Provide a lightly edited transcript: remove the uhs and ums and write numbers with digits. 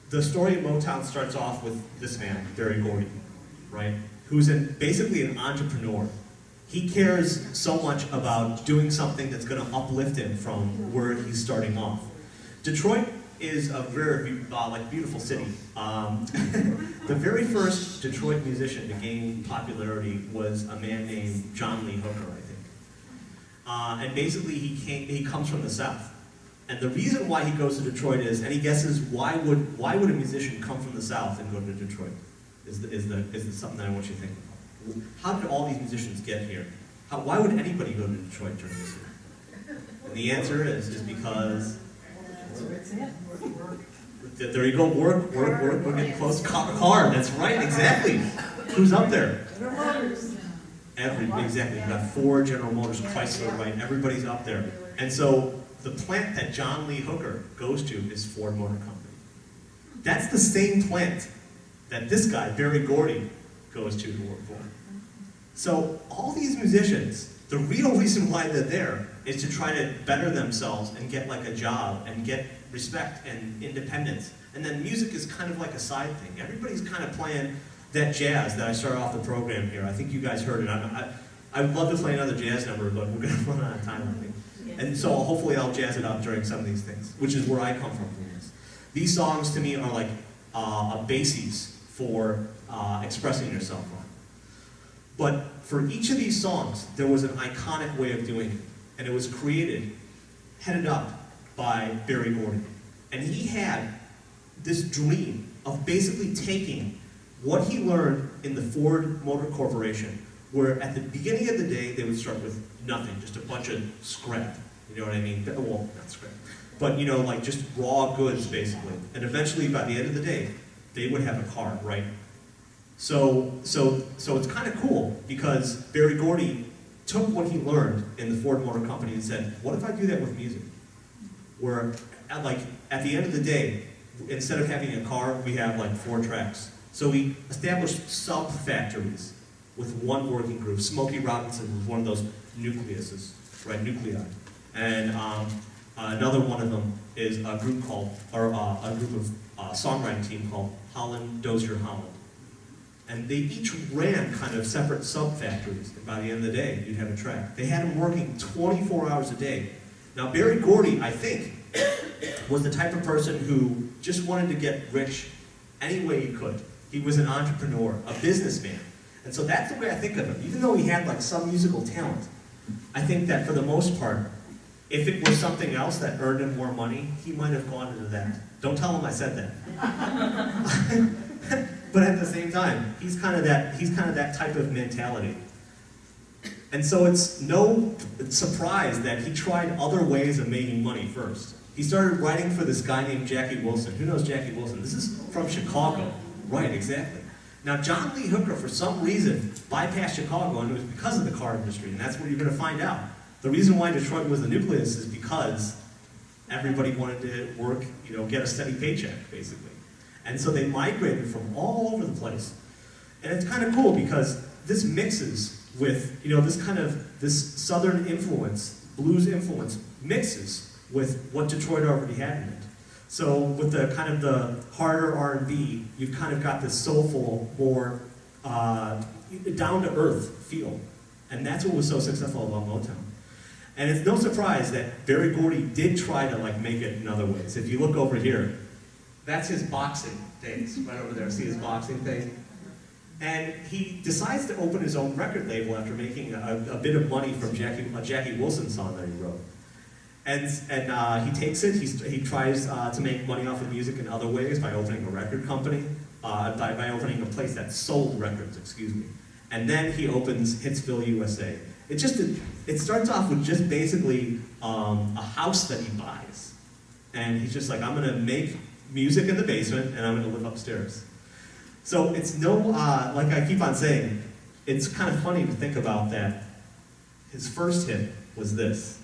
the story of Motown starts off with this man, Berry Gordy, right? Who's basically an entrepreneur. He cares so much about doing something that's going to uplift him from where he's starting off. Detroit is a very beautiful city. The very first Detroit musician to gain popularity was a man named John Lee Hooker, I think. And basically he comes from the South. And the reason why he goes to Detroit is, any guesses why would a musician come from the South and go to Detroit? Is something that I want you to think about. How did all these musicians get here? Why would anybody go to Detroit during this year? And the answer is because there you go, work, we're getting close. Car, that's right, exactly. Who's up there? Exactly, we've got Ford, General Motors, Chrysler, right? Everybody's up there. And so the plant that John Lee Hooker goes to is Ford Motor Company. That's the same plant that this guy, Berry Gordy, goes to work for. So all these musicians, the real reason why they're there is to try to better themselves and get like a job and get respect and independence. And then music is kind of like a side thing. Everybody's kind of playing that jazz that I started off the program here. I think you guys heard it. I would love to play another jazz number, but we're going to run out of time, I think. And so hopefully I'll jazz it up during some of these things, which is where I come from this. These songs to me are like a basis for expressing yourself on. But for each of these songs, there was an iconic way of doing it. And it was created, headed up by Berry Gordy. And he had this dream of basically taking what he learned in the Ford Motor Corporation, where at the beginning of the day, they would start with nothing, just a bunch of scrap. You know what I mean? Well, not scrap. But, you know, like just raw goods, basically. And eventually, by the end of the day, they would have a car, right? So it's kind of cool, because Berry Gordy took what he learned in the Ford Motor Company and said, what if I do that with music? Where, at the end of the day, instead of having a car, we have like 4 tracks. So we established sub-factories with one working group. Smokey Robinson was one of those nucleuses, right, nuclei. And another one of them is a group of songwriting team called Holland Dozier Holland. And they each ran kind of separate sub-factories. And by the end of the day, you'd have a track. They had them working 24 hours a day. Now, Berry Gordy, I think, was the type of person who just wanted to get rich any way he could. He was an entrepreneur, a businessman. And so that's the way I think of him. Even though he had like some musical talent, I think that for the most part, if it was something else that earned him more money, he might have gone into that. Don't tell him I said that. But at the same time, he's kind of that type of mentality. And so it's no surprise that he tried other ways of making money first. He started writing for this guy named Jackie Wilson. Who knows Jackie Wilson? This is from Chicago. Right, exactly. Now, John Lee Hooker, for some reason, bypassed Chicago, and it was because of the car industry, and that's what you're going to find out. The reason why Detroit was the nucleus is because everybody wanted to work, get a steady paycheck, basically. And so they migrated from all over the place. And it's kind of cool because this mixes with, this Southern influence, blues influence, mixes with what Detroit already had in it. So with the kind of the harder R&B, you've kind of got this soulful, more down-to-earth feel. And that's what was so successful about Motown. And it's no surprise that Berry Gordy did try to make it in other ways. If you look over here, that's his boxing days, right over there. See his boxing thing? And he decides to open his own record label after making a bit of money from a Jackie Wilson song that he wrote. And he takes it, he tries to make money off of music in other ways by opening a record company, by opening a place that sold records, excuse me. And then he opens Hitsville, USA. It starts off with just basically a house that he buys. And he's just like, I'm gonna make music in the basement and I'm gonna live upstairs. So it's like I keep on saying, it's kind of funny to think about that his first hit was this.